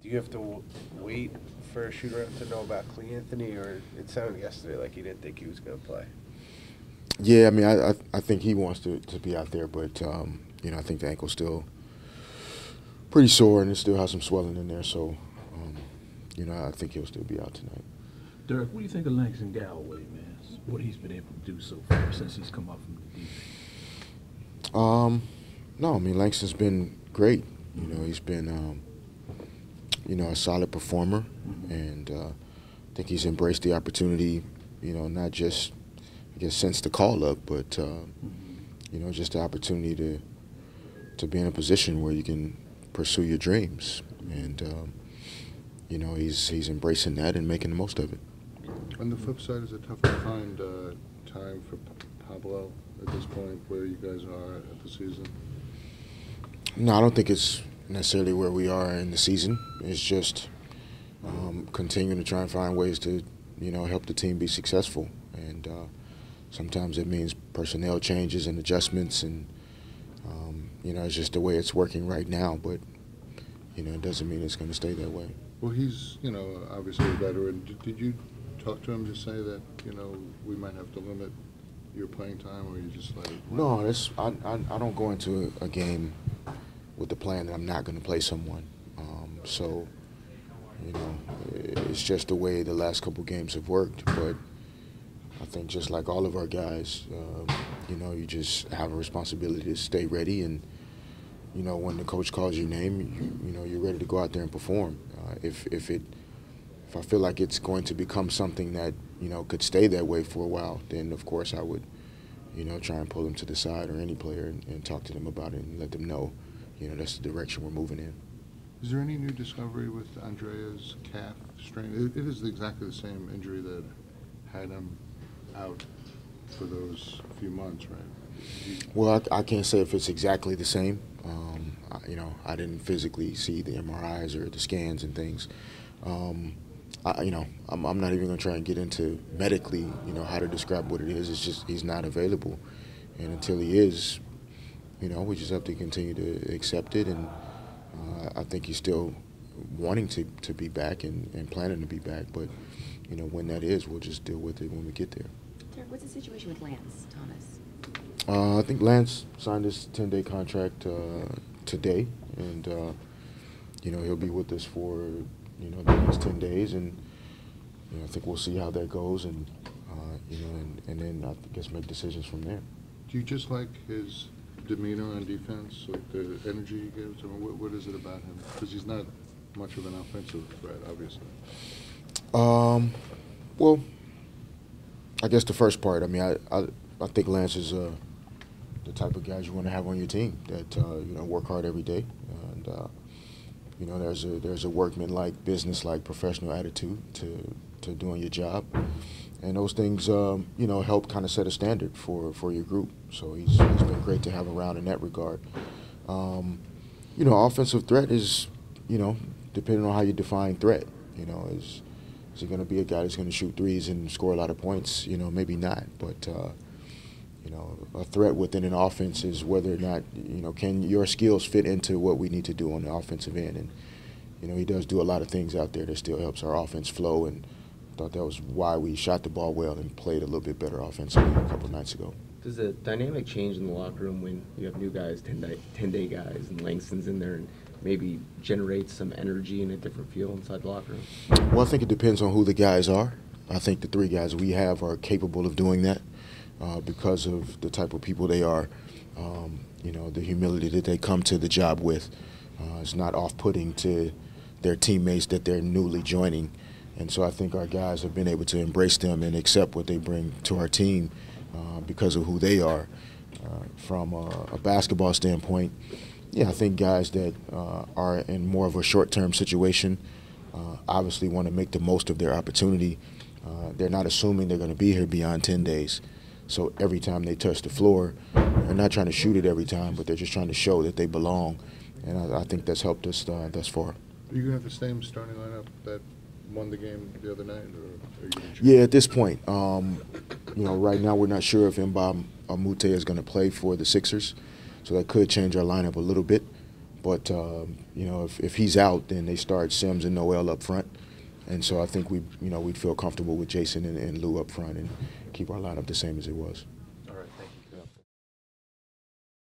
do you have to wait for a shooter to know about Clee Anthony, or it sounded yesterday like he didn't think he was going to play? Yeah, I mean, I think he wants to be out there, but you know, I think the ankle's still pretty sore and it still has some swelling in there, so you know, I think he'll still be out tonight. Dirk, what do you think of Langston Galloway, man? What he's been able to do so far since he's come up from the deep end? No, I mean, Langston's been great. You know, he's been you know, a solid performer, and I think he's embraced the opportunity. You know, not just I guess since the call up, but you know, just the opportunity to be in a position where you can pursue your dreams, and you know, he's embracing that and making the most of it. On the flip side, is it tough to find time for Pablo at this point where you guys are at the season? No, I don't think it's necessarily where we are in the season. It's just continuing to try and find ways to, you know, help the team be successful. And sometimes it means personnel changes and adjustments, and you know, it's just the way it's working right now. But you know, it doesn't mean it's going to stay that way. Well, he's, you know, obviously a veteran. Did you talk to him to say that, you know, we might have to limit your playing time, or you just like? No, I don't go into a game with the plan that I'm not going to play someone. So, you know, it's just the way the last couple games have worked. But I think just like all of our guys, you know, you just have a responsibility to stay ready, and you know, when the coach calls your name, you know, you're ready to go out there and perform. If I feel like it's going to become something that, you know, could stay that way for a while, then of course I would, you know, try and pull them to the side, or any player, and talk to them about it and let them know, you know, that's the direction we're moving in. Is there any new discovery with Andrea's calf strain? It is exactly the same injury that had him out for those few months, right? Well, I can't say if it's exactly the same. You know, I didn't physically see the MRIs or the scans and things. You know, I'm not even going to try and get into medically, you know, how to describe what it is. It's just he's not available. And until he is, you know, we just have to continue to accept it. And I think he's still wanting to be back and planning to be back. But, you know, when that is, we'll just deal with it when we get there. Dirk, what's the situation with Lance Thomas? I think Lance signed his 10-day contract today, and you know, he'll be with us for, you know, the next 10 days, and you know, I think we'll see how that goes, and you know, and then I guess make decisions from there. Do you just like his demeanor on defense, like the energy he gives? I mean, what is it about him? Because he's not much of an offensive threat, obviously. Well, I guess the first part. I mean, I think Lance is the type of guys you want to have on your team that you know, work hard every day, and you know, there's a workman-like, business-like, professional attitude to doing your job, and those things you know, help kind of set a standard for your group. So he's been great to have around in that regard. You know, offensive threat is, you know, depending on how you define threat. You know, is he going to be a guy that's going to shoot threes and score a lot of points? You know, maybe not, but you know, a threat within an offense is whether or not, you know, can your skills fit into what we need to do on the offensive end. And, you know, he does do a lot of things out there that still helps our offense flow, and I thought that was why we shot the ball well and played a little bit better offensively a couple of nights ago. Does the dynamic change in the locker room when you have new guys, 10-day guys, and Langston's in there, and maybe generate some energy and a different feel inside the locker room? Well, I think it depends on who the guys are. I think the three guys we have are capable of doing that. Because of the type of people they are, you know, the humility that they come to the job with. It's not off-putting to their teammates that they're newly joining. And so I think our guys have been able to embrace them and accept what they bring to our team because of who they are. From a basketball standpoint, yeah, I think guys that are in more of a short-term situation obviously want to make the most of their opportunity. They're not assuming they're going to be here beyond 10 days. So every time they touch the floor, they're not trying to shoot it every time, but they're just trying to show that they belong. And I think that's helped us thus far. Are you going to have the same starting lineup that won the game the other night? Or are you gonna choose? Yeah, at this point. You know, right now we're not sure if Mbam Amute is going to play for the Sixers. So that could change our lineup a little bit. But you know, if he's out, then they start Sims and Noel up front, and so I think we'd feel comfortable with Jason and Lou up front and keep our lineup the same as it was.